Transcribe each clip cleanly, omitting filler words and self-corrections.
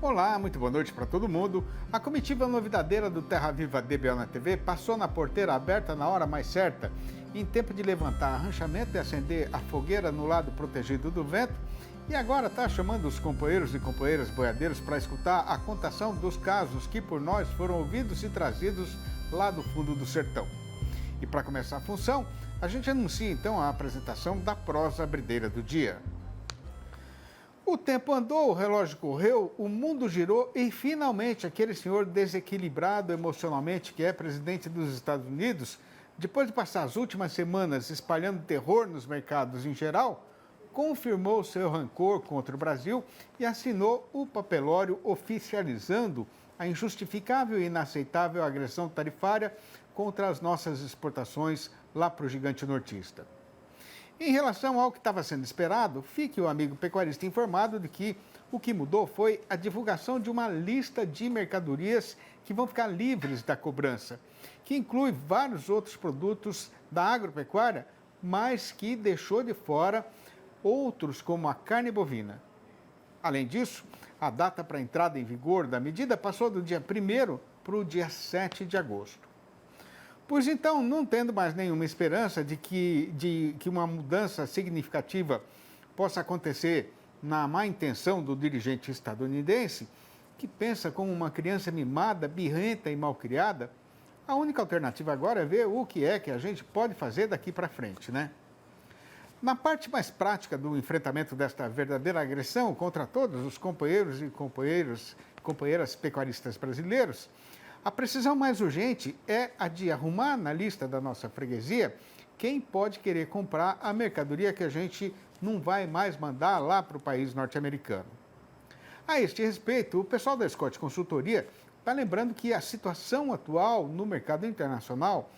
Olá, muito boa noite para todo mundo. A comitiva novidadeira do Terra Viva DBO na TV passou na porteira aberta na hora mais certa, em tempo de levantar arranchamento e acender a fogueira no lado protegido do vento, e agora está chamando os companheiros e companheiras boiadeiros para escutar a contação dos casos que por nós foram ouvidos e trazidos lá do fundo do sertão. E para começar a função, a gente anuncia então a apresentação da prosa brideira do dia. O tempo andou, o relógio correu, o mundo girou e finalmente aquele senhor desequilibrado emocionalmente que é presidente dos Estados Unidos, depois de passar as últimas semanas espalhando terror nos mercados em geral, confirmou seu rancor contra o Brasil e assinou o papelório oficializando a injustificável e inaceitável agressão tarifária contra as nossas exportações lá para o gigante nortista. Em relação ao que estava sendo esperado, fique o amigo pecuarista informado de que o que mudou foi a divulgação de uma lista de mercadorias que vão ficar livres da cobrança, que inclui vários outros produtos da agropecuária, mas que deixou de fora outros como a carne bovina. Além disso, a data para a entrada em vigor da medida passou do dia 1º para o dia 7 de agosto. Pois então, não tendo mais nenhuma esperança de que uma mudança significativa possa acontecer na má intenção do dirigente estadunidense, que pensa como uma criança mimada, birrenta e malcriada, a única alternativa agora é ver o que é que a gente pode fazer daqui para frente, né? Na parte mais prática do enfrentamento desta verdadeira agressão contra todos os companheiros e companheiras pecuaristas brasileiros, a precisão mais urgente é a de arrumar na lista da nossa freguesia quem pode querer comprar a mercadoria que a gente não vai mais mandar lá para o país norte-americano. A este respeito, o pessoal da Scott Consultoria está lembrando que a situação atual no mercado internacional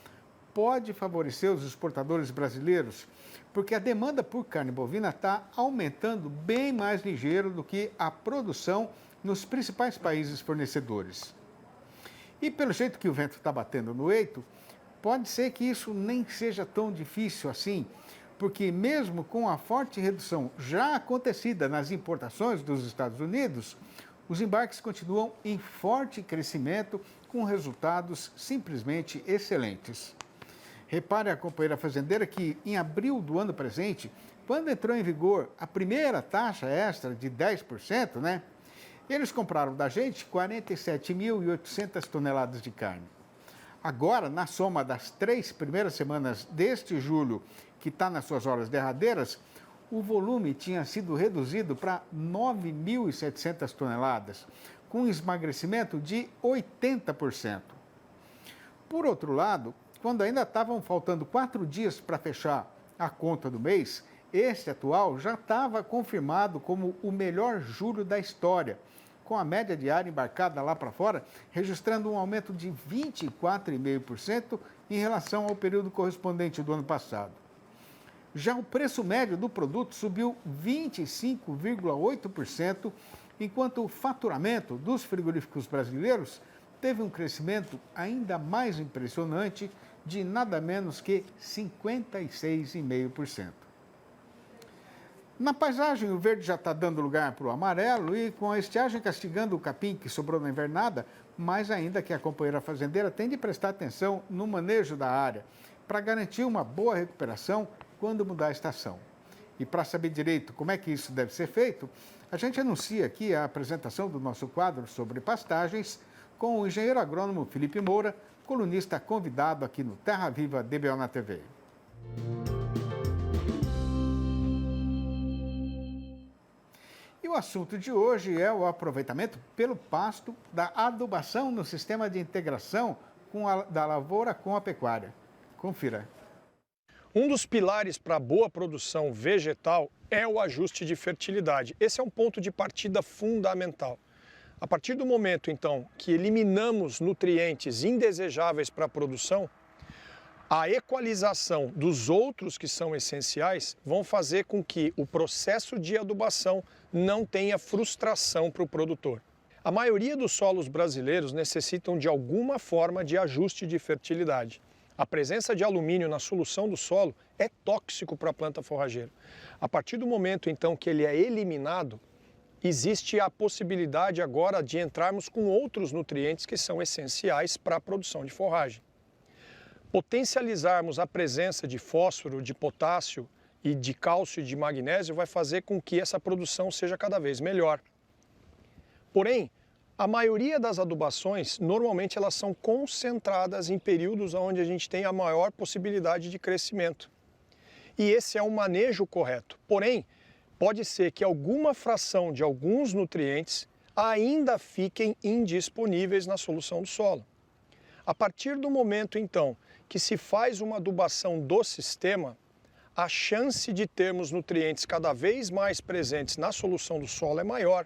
pode favorecer os exportadores brasileiros, porque a demanda por carne bovina está aumentando bem mais ligeiro do que a produção nos principais países fornecedores. E pelo jeito que o vento está batendo no eito, pode ser que isso nem seja tão difícil assim, porque mesmo com a forte redução já acontecida nas importações dos Estados Unidos, os embarques continuam em forte crescimento, com resultados simplesmente excelentes. Repare a companheira fazendeira que em abril do ano presente, quando entrou em vigor a primeira taxa extra de 10%, né? Eles compraram da gente 47.800 toneladas de carne. Agora, na soma das 3 primeiras semanas deste julho, que está nas suas horas derradeiras, o volume tinha sido reduzido para 9.700 toneladas, com um esmagrecimento de 80%. Por outro lado, quando ainda estavam faltando 4 dias para fechar a conta do mês, este atual já estava confirmado como o melhor julho da história, com a média diária embarcada lá para fora, registrando um aumento de 24,5% em relação ao período correspondente do ano passado. Já o preço médio do produto subiu 25,8%, enquanto o faturamento dos frigoríficos brasileiros teve um crescimento ainda mais impressionante de nada menos que 56,5%. Na paisagem, o verde já está dando lugar para o amarelo e com a estiagem castigando o capim que sobrou na invernada, mais ainda que a companheira fazendeira tem de prestar atenção no manejo da área para garantir uma boa recuperação quando mudar a estação. E para saber direito como é que isso deve ser feito, a gente anuncia aqui a apresentação do nosso quadro sobre pastagens com o engenheiro agrônomo Felipe Moura, colunista convidado aqui no Terra Viva DBO na TV. E o assunto de hoje é o aproveitamento pelo pasto da adubação no sistema de integração da lavoura com a pecuária. Confira. Um dos pilares para a boa produção vegetal é o ajuste de fertilidade. Esse é um ponto de partida fundamental. A partir do momento, então, que eliminamos nutrientes indesejáveis para a produção, a equalização dos outros que são essenciais vão fazer com que o processo de adubação não tenha frustração para o produtor. A maioria dos solos brasileiros necessitam de alguma forma de ajuste de fertilidade. A presença de alumínio na solução do solo é tóxico para a planta forrageira. A partir do momento, então, que ele é eliminado, existe a possibilidade agora de entrarmos com outros nutrientes que são essenciais para a produção de forragem. Potencializarmos a presença de fósforo, de potássio e de cálcio e de magnésio vai fazer com que essa produção seja cada vez melhor. Porém, a maioria das adubações, normalmente elas são concentradas em períodos onde a gente tem a maior possibilidade de crescimento. E esse é um manejo correto. Porém, pode ser que alguma fração de alguns nutrientes ainda fiquem indisponíveis na solução do solo. A partir do momento, então, que se faz uma adubação do sistema, a chance de termos nutrientes cada vez mais presentes na solução do solo é maior.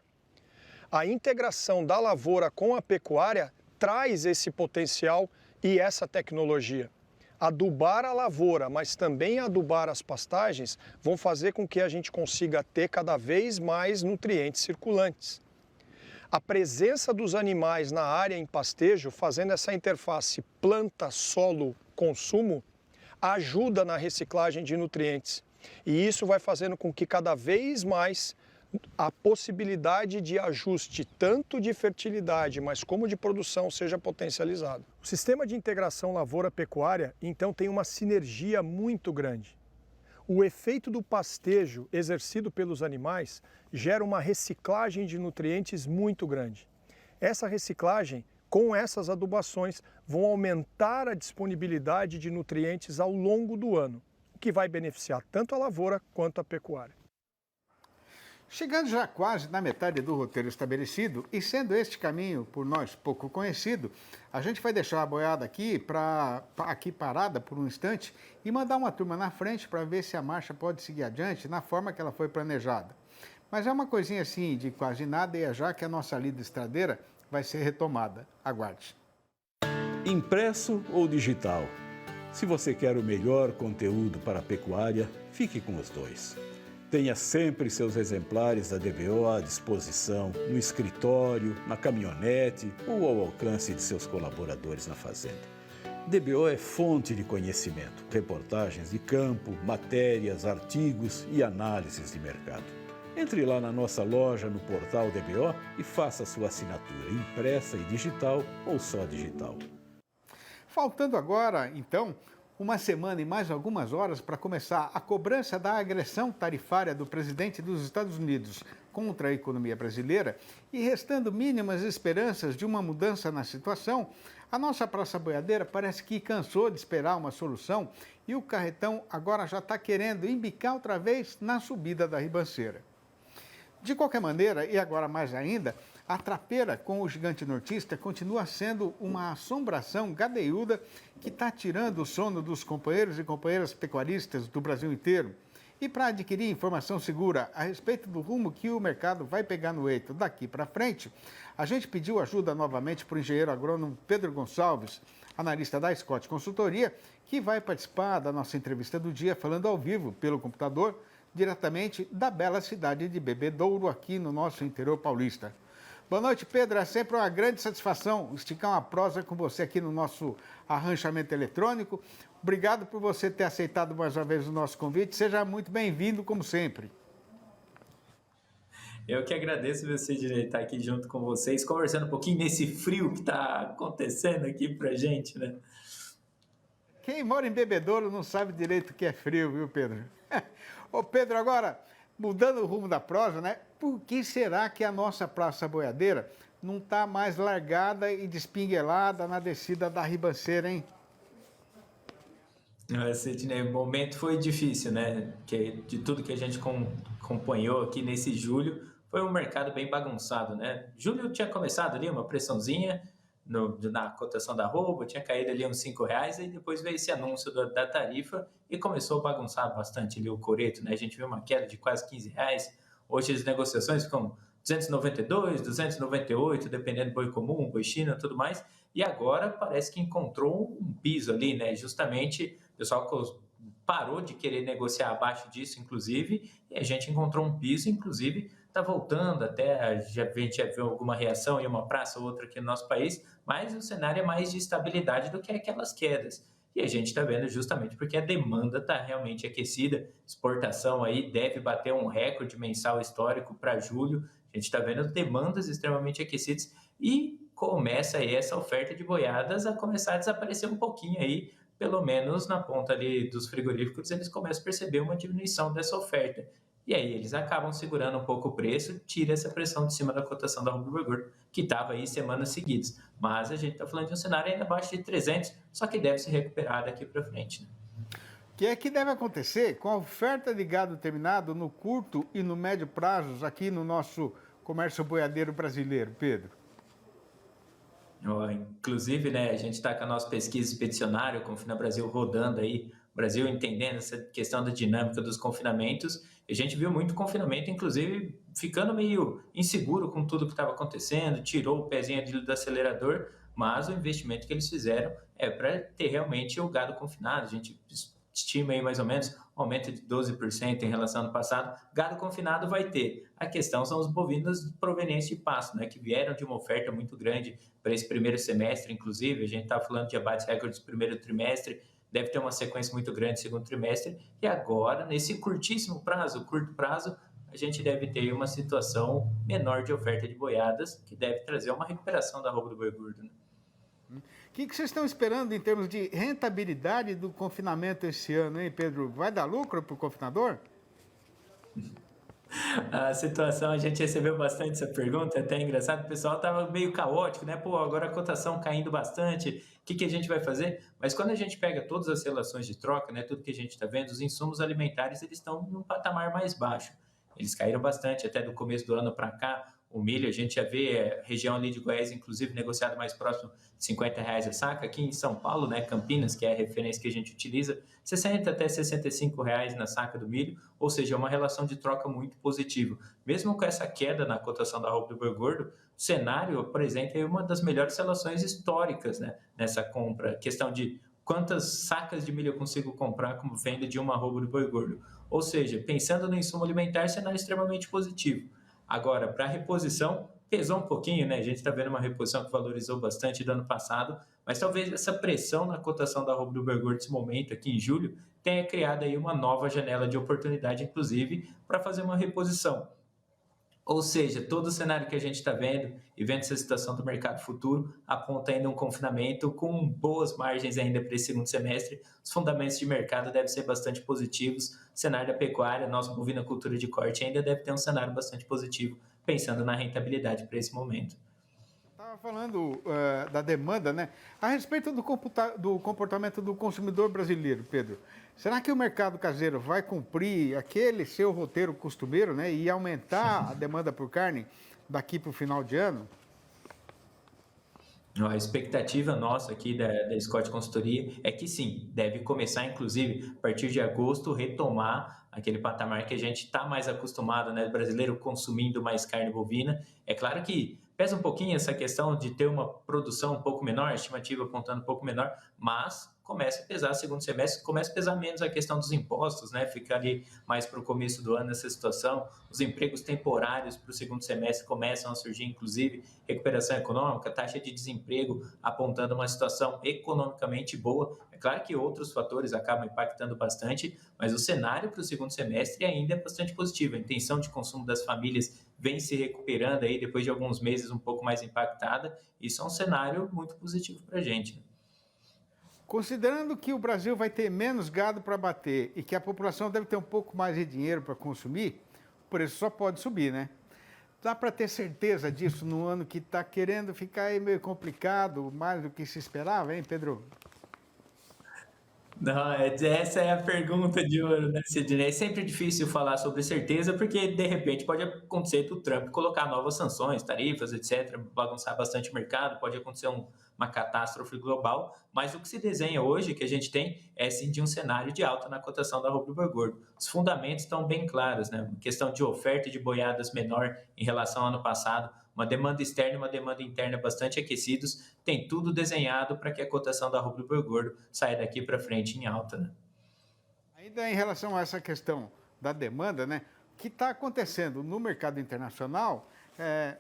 A integração da lavoura com a pecuária traz esse potencial e essa tecnologia. Adubar a lavoura, mas também adubar as pastagens, vão fazer com que a gente consiga ter cada vez mais nutrientes circulantes. A presença dos animais na área em pastejo, fazendo essa interface planta-solo-consumo, ajuda na reciclagem de nutrientes. E isso vai fazendo com que cada vez mais a possibilidade de ajuste tanto de fertilidade, mas como de produção seja potencializado. O sistema de integração lavoura-pecuária, então, tem uma sinergia muito grande. O efeito do pastejo exercido pelos animais gera uma reciclagem de nutrientes muito grande. Essa reciclagem, com essas adubações, vão aumentar a disponibilidade de nutrientes ao longo do ano, o que vai beneficiar tanto a lavoura quanto a pecuária. Chegando já quase na metade do roteiro estabelecido e sendo este caminho por nós pouco conhecido, a gente vai deixar a boiada aqui parada por um instante e mandar uma turma na frente para ver se a marcha pode seguir adiante na forma que ela foi planejada. Mas é uma coisinha assim de quase nada e é já que a nossa lida estradeira vai ser retomada. Aguarde. Impresso ou digital? Se você quer o melhor conteúdo para a pecuária, fique com os dois. Tenha sempre seus exemplares da DBO à disposição, no escritório, na caminhonete ou ao alcance de seus colaboradores na fazenda. DBO é fonte de conhecimento, reportagens de campo, matérias, artigos e análises de mercado. Entre lá na nossa loja no portal DBO e faça sua assinatura impressa e digital ou só digital. Faltando agora, então, uma semana e mais algumas horas para começar a cobrança da agressão tarifária do presidente dos Estados Unidos contra a economia brasileira e restando mínimas esperanças de uma mudança na situação, a nossa Praça Boiadeira parece que cansou de esperar uma solução e o carretão agora já está querendo embicar outra vez na subida da ribanceira. De qualquer maneira, e agora mais ainda, a trapeira com o gigante nortista continua sendo uma assombração gadeiuda que está tirando o sono dos companheiros e companheiras pecuaristas do Brasil inteiro. E para adquirir informação segura a respeito do rumo que o mercado vai pegar no eito daqui para frente, a gente pediu ajuda novamente para o engenheiro agrônomo Pedro Gonçalves, analista da Scott Consultoria, que vai participar da nossa entrevista do dia falando ao vivo pelo computador, diretamente da bela cidade de Bebedouro, aqui no nosso interior paulista. Boa noite, Pedro. É sempre uma grande satisfação esticar uma prosa com você aqui no nosso arranchamento eletrônico. Obrigado por você ter aceitado mais uma vez o nosso convite. Seja muito bem-vindo, como sempre. Eu que agradeço você de estar aqui junto com vocês, conversando um pouquinho nesse frio que está acontecendo aqui pra gente, né? Quem mora em Bebedouro não sabe direito o que é frio, viu, Pedro? Ô, Pedro, agora, mudando o rumo da prosa, né? Por que será que a nossa Praça Boiadeira não está mais largada e despinguelada na descida da ribanceira, hein? Sidney, o momento foi difícil, né? De tudo que a gente acompanhou aqui nesse julho, foi um mercado bem bagunçado, né? Julho tinha começado ali uma pressãozinha na cotação da arroba, tinha caído ali uns R$5, e depois veio esse anúncio da tarifa e começou a bagunçar bastante ali o coreto, né? A gente viu uma queda de quase R$15. Hoje as negociações ficam 292, 298, dependendo do boi comum, boi China, tudo mais. E agora parece que encontrou um piso ali, né? Justamente o pessoal parou de querer negociar abaixo disso, inclusive, e a gente encontrou um piso, inclusive está voltando até, a gente já viu alguma reação em uma praça ou outra aqui no nosso país, mas o cenário é mais de estabilidade do que aquelas quedas. E a gente está vendo justamente porque a demanda está realmente aquecida, exportação aí deve bater um recorde mensal histórico para julho, A gente está vendo demandas extremamente aquecidas e começa aí essa oferta de boiadas a começar a desaparecer um pouquinho aí, pelo menos na ponta ali dos frigoríficos, eles começam a perceber uma diminuição dessa oferta. E aí eles acabam segurando um pouco o preço, tira essa pressão de cima da cotação da arroba boi gordo, que estava aí semanas seguidas. Mas a gente está falando de um cenário ainda abaixo de 300, só que deve se recuperar daqui para frente, né? O que é que deve acontecer com a oferta de gado terminado no curto e no médio prazos aqui no nosso comércio boiadeiro brasileiro, Pedro? Inclusive, né, a gente está com a nossa pesquisa expedicionária, o Confina Brasil rodando aí, o Brasil entendendo essa questão da dinâmica dos confinamentos. A gente viu muito confinamento, inclusive, ficando meio inseguro com tudo que estava acontecendo, tirou o pezinho do acelerador, mas o investimento que eles fizeram é para ter realmente o gado confinado. A gente estima aí mais ou menos um aumento de 12% em relação ao ano passado. Gado confinado vai ter. A questão são os bovinos provenientes de pasto, né, que vieram de uma oferta muito grande para esse primeiro semestre, inclusive. A gente está falando de abates recordes do primeiro trimestre, deve ter uma sequência muito grande no segundo trimestre, e agora, nesse curtíssimo prazo, curto prazo, a gente deve ter uma situação menor de oferta de boiadas, que deve trazer uma recuperação da arroba do boi gordo, né? O que vocês estão esperando em termos de rentabilidade do confinamento esse ano, hein, Pedro? Vai dar lucro para o confinador? A situação, a gente recebeu bastante essa pergunta, é até engraçado, o pessoal estava meio caótico, né? Pô, agora a cotação caindo bastante, o que a gente vai fazer? Mas quando a gente pega todas as relações de troca, né, tudo que a gente está vendo, os insumos alimentares, eles estão em um patamar mais baixo. Eles caíram bastante até do começo do ano para cá. O milho, a gente já vê região ali de Goiás, inclusive, negociado mais próximo de R$50 a saca. Aqui em São Paulo, né, Campinas, que é a referência que a gente utiliza, 60 até R$65 na saca do milho, ou seja, é uma relação de troca muito positiva. Mesmo com essa queda na cotação da arroba do boi gordo, o cenário apresenta uma das melhores relações históricas, né, nessa compra. Questão de quantas sacas de milho eu consigo comprar como venda de uma arroba do boi gordo. Ou seja, pensando no insumo alimentar, cenário extremamente positivo. Agora, para a reposição, pesou um pouquinho, né? A gente está vendo uma reposição que valorizou bastante do ano passado, mas talvez essa pressão na cotação da arroba do boi gordo nesse momento, aqui em julho, tenha criado aí uma nova janela de oportunidade, inclusive, para fazer uma reposição. Ou seja, todo o cenário que a gente está vendo e vendo essa situação do mercado futuro aponta ainda um confinamento com boas margens ainda para esse segundo semestre. Os fundamentos de mercado devem ser bastante positivos. O cenário da pecuária, nossa bovinocultura de corte ainda deve ter um cenário bastante positivo, pensando na rentabilidade para esse momento. Estava falando da demanda, né? A respeito do comportamento do consumidor brasileiro, Pedro. Será que o mercado caseiro vai cumprir aquele seu roteiro costumeiro, né? E aumentar a demanda por carne daqui para o final de ano? A expectativa nossa aqui da Scott Consultoria é que sim, deve começar, inclusive, a partir de agosto, retomar aquele patamar que a gente está mais acostumado, né? O brasileiro consumindo mais carne bovina. É claro que pesa um pouquinho essa questão de ter uma produção um pouco menor, a estimativa apontando um pouco menor, mas começa a pesar segundo semestre, começa a pesar menos a questão dos impostos, né? Fica ali mais para o começo do ano essa situação. Os empregos temporários para o segundo semestre começam a surgir, inclusive recuperação econômica, taxa de desemprego apontando uma situação economicamente boa. É claro que outros fatores acabam impactando bastante, mas o cenário para o segundo semestre ainda é bastante positivo. A intenção de consumo das famílias vem se recuperando aí depois de alguns meses um pouco mais impactada. Isso é um cenário muito positivo para a gente. Considerando que o Brasil vai ter menos gado para bater e que a população deve ter um pouco mais de dinheiro para consumir, o preço só pode subir, né? Dá para ter certeza disso no ano que está querendo ficar aí meio complicado, mais do que se esperava, hein, Pedro? Não, essa é a pergunta de ouro, né, Sidney? É sempre difícil falar sobre certeza, porque de repente pode acontecer do Trump colocar novas sanções, tarifas, etc., bagunçar bastante o mercado, pode acontecer uma catástrofe global, mas o que se desenha hoje, que a gente tem, é sim de um cenário de alta na cotação da arroba do boi gordo. Os fundamentos estão bem claros, né? Questão de oferta de boiadas menor em relação ao ano passado, uma demanda externa e uma demanda interna bastante aquecidos, tem tudo desenhado para que a cotação da arroba do boi gordo saia daqui para frente em alta, né? Ainda em relação a essa questão da demanda, né? O que está acontecendo no mercado internacional,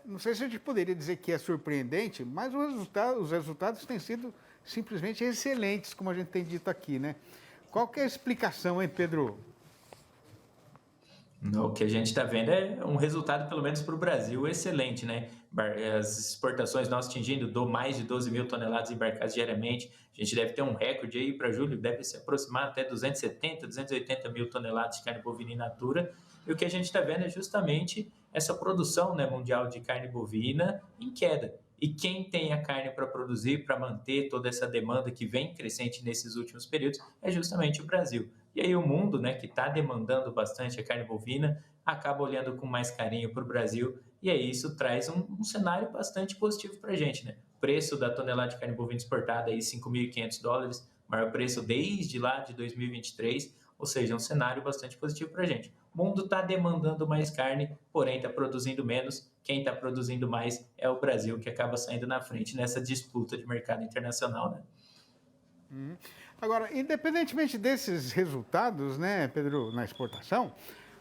não sei se a gente poderia dizer que é surpreendente, mas os resultados têm sido simplesmente excelentes, como a gente tem dito aqui, né? Qual que é a explicação, hein, Pedro? O que a gente está vendo é um resultado, pelo menos para o Brasil, excelente, né? As exportações nossas atingindo mais de 12 mil toneladas embarcadas diariamente. A gente deve ter um recorde aí para julho, deve se aproximar até 270, 280 mil toneladas de carne bovina in natura. E o que a gente está vendo é justamente essa produção, né, mundial de carne bovina em queda. E quem tem a carne para produzir, para manter toda essa demanda que vem crescente nesses últimos períodos, é justamente o Brasil. E aí o mundo, né, que está demandando bastante a carne bovina, acaba olhando com mais carinho para o Brasil, e aí isso traz um cenário bastante positivo para a gente, né? O preço da tonelada de carne bovina exportada aí $5.500, maior preço desde lá de 2023, ou seja, um cenário bastante positivo para a gente. O mundo está demandando mais carne, porém está produzindo menos. Quem está produzindo mais é o Brasil, que acaba saindo na frente nessa disputa de mercado internacional, né? Agora, independentemente desses resultados, né, Pedro, na exportação,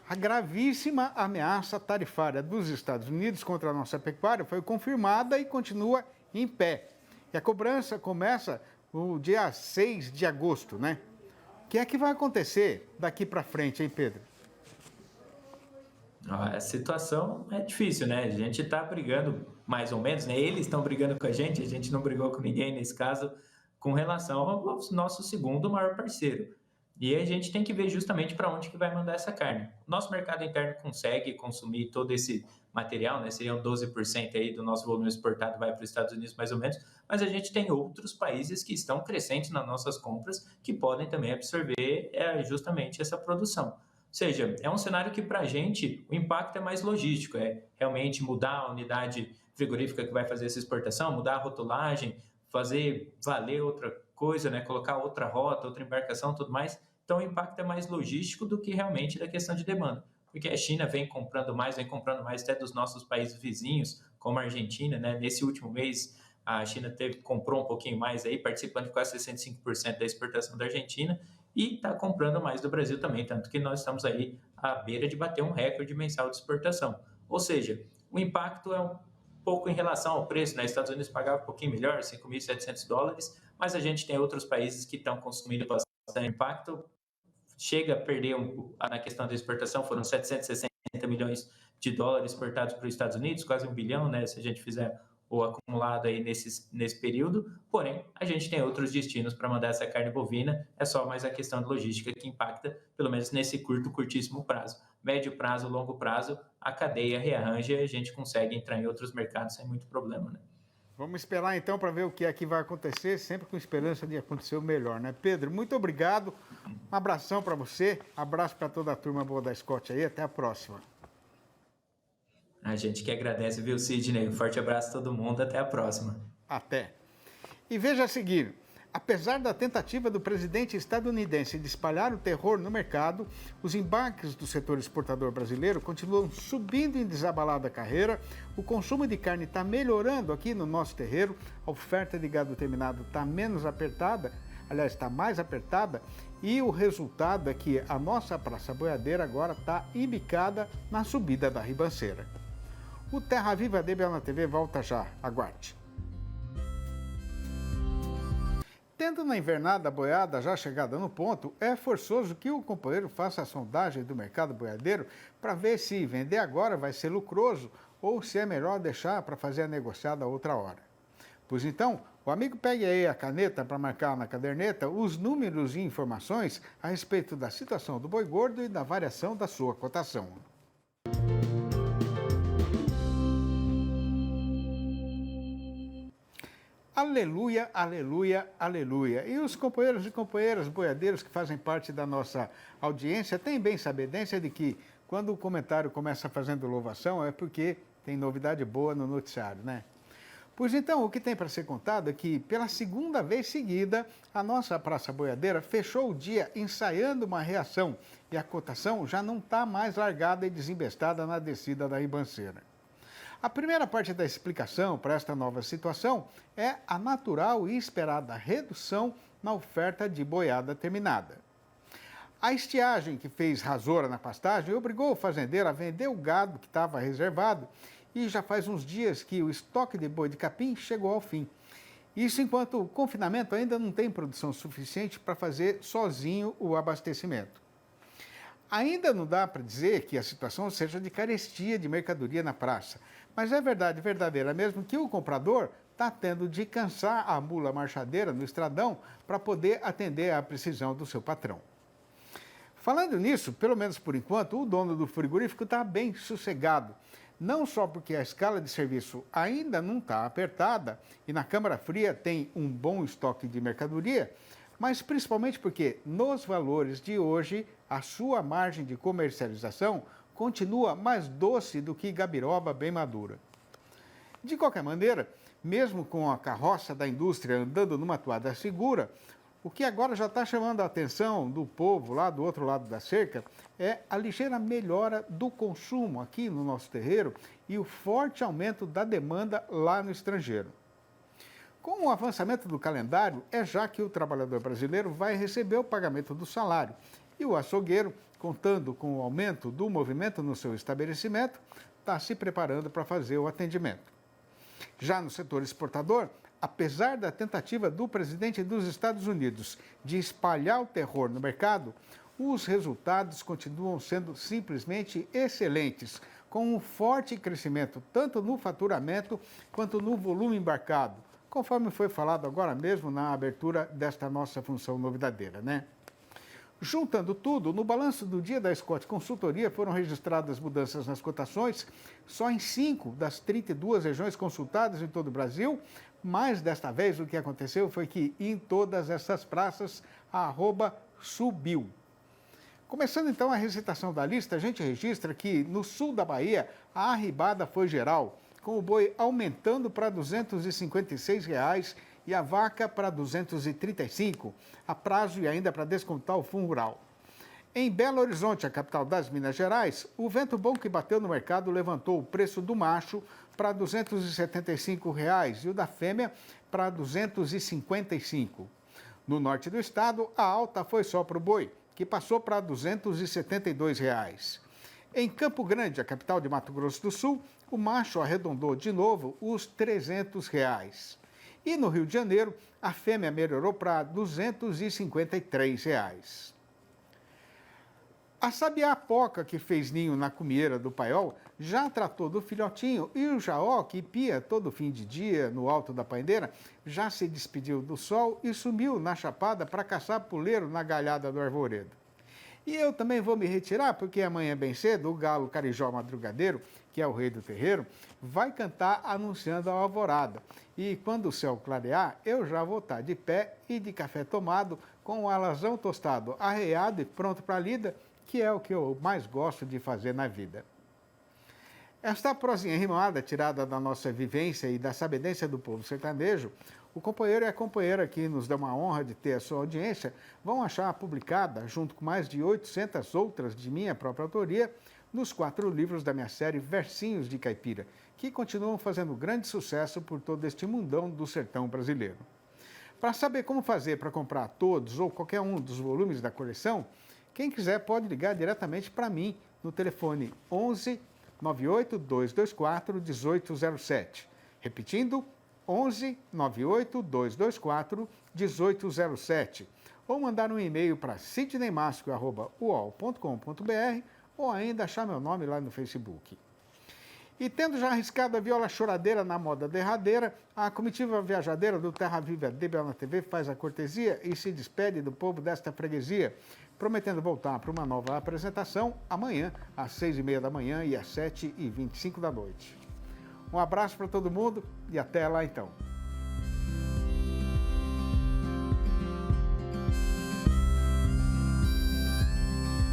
a gravíssima ameaça tarifária dos Estados Unidos contra a nossa pecuária foi confirmada e continua em pé. E a cobrança começa no dia 6 de agosto, né? O que é que vai acontecer daqui para frente, hein, Pedro? A situação é difícil, né? A gente está brigando, mais ou menos, né? Eles estão brigando com a gente não brigou com ninguém nesse caso, com relação ao nosso segundo maior parceiro. E a gente tem que ver justamente para onde que vai mandar essa carne. Nosso mercado interno consegue consumir todo esse material, né? Seriam 12% aí do nosso volume exportado vai para os Estados Unidos, mais ou menos, mas a gente tem outros países que estão crescentes nas nossas compras que podem também absorver justamente essa produção. Ou seja, é um cenário que para a gente o impacto é mais logístico, é realmente mudar a unidade frigorífica que vai fazer essa exportação, mudar a rotulagem, fazer valer outra coisa, né? Colocar outra rota, outra embarcação, tudo mais. Então, o impacto é mais logístico do que realmente da questão de demanda. Porque a China vem comprando mais até dos nossos países vizinhos, como a Argentina, né? Nesse último mês, a China comprou um pouquinho mais aí, participando de quase 65% da exportação da Argentina e está comprando mais do Brasil também, tanto que nós estamos aí à beira de bater um recorde mensal de exportação. Ou seja, o impacto é um pouco em relação ao preço, né? Estados Unidos pagava um pouquinho melhor, $5.700, mas a gente tem outros países que estão consumindo bastante impacto. Chega a perder na questão da exportação, foram 760 milhões de dólares exportados para os Estados Unidos, quase 1 bilhão, né? Se a gente fizer o acumulado aí nesse período, porém, a gente tem outros destinos para mandar essa carne bovina, é só mais a questão de logística que impacta, pelo menos nesse curtíssimo prazo. Médio prazo, longo prazo, a cadeia rearranja e a gente consegue entrar em outros mercados sem muito problema, né? Vamos esperar então para ver o que é que vai acontecer, sempre com esperança de acontecer o melhor, né? Pedro, muito obrigado, um abração para você, abraço para toda a turma boa da Scott aí, até a próxima. A gente que agradece, viu, Sidney? Um forte abraço a todo mundo, até a próxima. Até. E veja a seguir, apesar da tentativa do presidente estadunidense de espalhar o terror no mercado, os embarques do setor exportador brasileiro continuam subindo em desabalada carreira, o consumo de carne está melhorando aqui no nosso terreiro, a oferta de gado terminado está menos apertada, aliás, está mais apertada, e o resultado é que a nossa praça boiadeira agora está embicada na subida da ribanceira. O Terra Viva DBO na TV volta já, aguarde. Tendo na invernada a boiada já chegada no ponto, é forçoso que o companheiro faça a sondagem do mercado boiadeiro para ver se vender agora vai ser lucroso ou se é melhor deixar para fazer a negociada outra hora. Pois então, o amigo pegue aí a caneta para marcar na caderneta os números e informações a respeito da situação do boi gordo e da variação da sua cotação. Aleluia, aleluia, aleluia. E os companheiros e companheiras boiadeiros que fazem parte da nossa audiência têm bem sabedência de que quando o comentário começa fazendo louvação é porque tem novidade boa no noticiário, né? Pois então, o que tem para ser contado é que, pela segunda vez seguida, a nossa praça boiadeira fechou o dia ensaiando uma reação e a cotação já não está mais largada e desembestada na descida da ribanceira. A primeira parte da explicação para esta nova situação é a natural e esperada redução na oferta de boiada terminada. A estiagem que fez rasoura na pastagem obrigou o fazendeiro a vender o gado que estava reservado e já faz uns dias que o estoque de boi de capim chegou ao fim. Isso enquanto o confinamento ainda não tem produção suficiente para fazer sozinho o abastecimento. Ainda não dá para dizer que a situação seja de carestia de mercadoria na praça, mas é verdade verdadeira mesmo que o comprador está tendo de cansar a mula marchadeira no estradão para poder atender à precisão do seu patrão. Falando nisso, pelo menos por enquanto, o dono do frigorífico está bem sossegado. Não só porque a escala de serviço ainda não está apertada e na Câmara Fria tem um bom estoque de mercadoria, mas principalmente porque nos valores de hoje a sua margem de comercialização continua mais doce do que gabiroba bem madura. De qualquer maneira, mesmo com a carroça da indústria andando numa toada segura, o que agora já está chamando a atenção do povo lá do outro lado da cerca é a ligeira melhora do consumo aqui no nosso terreiro e o forte aumento da demanda lá no estrangeiro. Com o avançamento do calendário, é já que o trabalhador brasileiro vai receber o pagamento do salário e o açougueiro, contando com o aumento do movimento no seu estabelecimento, está se preparando para fazer o atendimento. Já no setor exportador, apesar da tentativa do presidente dos Estados Unidos de espalhar o terror no mercado, os resultados continuam sendo simplesmente excelentes, com um forte crescimento tanto no faturamento quanto no volume embarcado, conforme foi falado agora mesmo na abertura desta nossa função novidadeira, né? Juntando tudo, no balanço do dia da Scott Consultoria foram registradas mudanças nas cotações só em 5 das 32 regiões consultadas em todo o Brasil, mas desta vez o que aconteceu foi que em todas essas praças a arroba subiu. Começando então a recitação da lista, a gente registra que no sul da Bahia a arribada foi geral, com o boi aumentando para R$ 256 e a vaca para 235, a prazo e ainda para descontar o fundo rural. Em Belo Horizonte, a capital das Minas Gerais, o vento bom que bateu no mercado levantou o preço do macho para R$ 275 e o da fêmea para R$ 255. No norte do estado, a alta foi só para o boi, que passou para R$ 272. Em Campo Grande, a capital de Mato Grosso do Sul, o macho arredondou de novo os R$ 300. E no Rio de Janeiro, a fêmea melhorou para R$ 253. A sabiá-poca que fez ninho na cumieira do paiol já tratou do filhotinho e o jaó, que pia todo fim de dia no alto da paindeira, já se despediu do sol e sumiu na chapada para caçar puleiro na galhada do arvoredo. E eu também vou me retirar, porque amanhã bem cedo o galo carijó madrugadeiro, que é o rei do terreiro, vai cantar anunciando a alvorada. E quando o céu clarear, eu já vou estar de pé e de café tomado, com o alazão tostado arreado e pronto para a lida, que é o que eu mais gosto de fazer na vida. Esta prosinha rimada, tirada da nossa vivência e da sabedência do povo sertanejo, o companheiro e a companheira que nos dão a honra de ter a sua audiência vão achar publicada, junto com mais de 800 outras de minha própria autoria, nos 4 livros da minha série Versinhos de Caipira, que continuam fazendo grande sucesso por todo este mundão do sertão brasileiro. Para saber como fazer para comprar todos ou qualquer um dos volumes da coleção, quem quiser pode ligar diretamente para mim no telefone 11 98 224 1807. Repetindo, 11 98 224 1807. Ou mandar um e-mail para sidneymasco@uol.com.br ou ainda achar meu nome lá no Facebook. E tendo já arriscado a viola choradeira na moda derradeira, a comitiva viajadeira do Terra Viva DBO na TV faz a cortesia e se despede do povo desta freguesia, prometendo voltar para uma nova apresentação amanhã, às 6h30 da manhã e às 7h25 da noite. Um abraço para todo mundo e até lá então.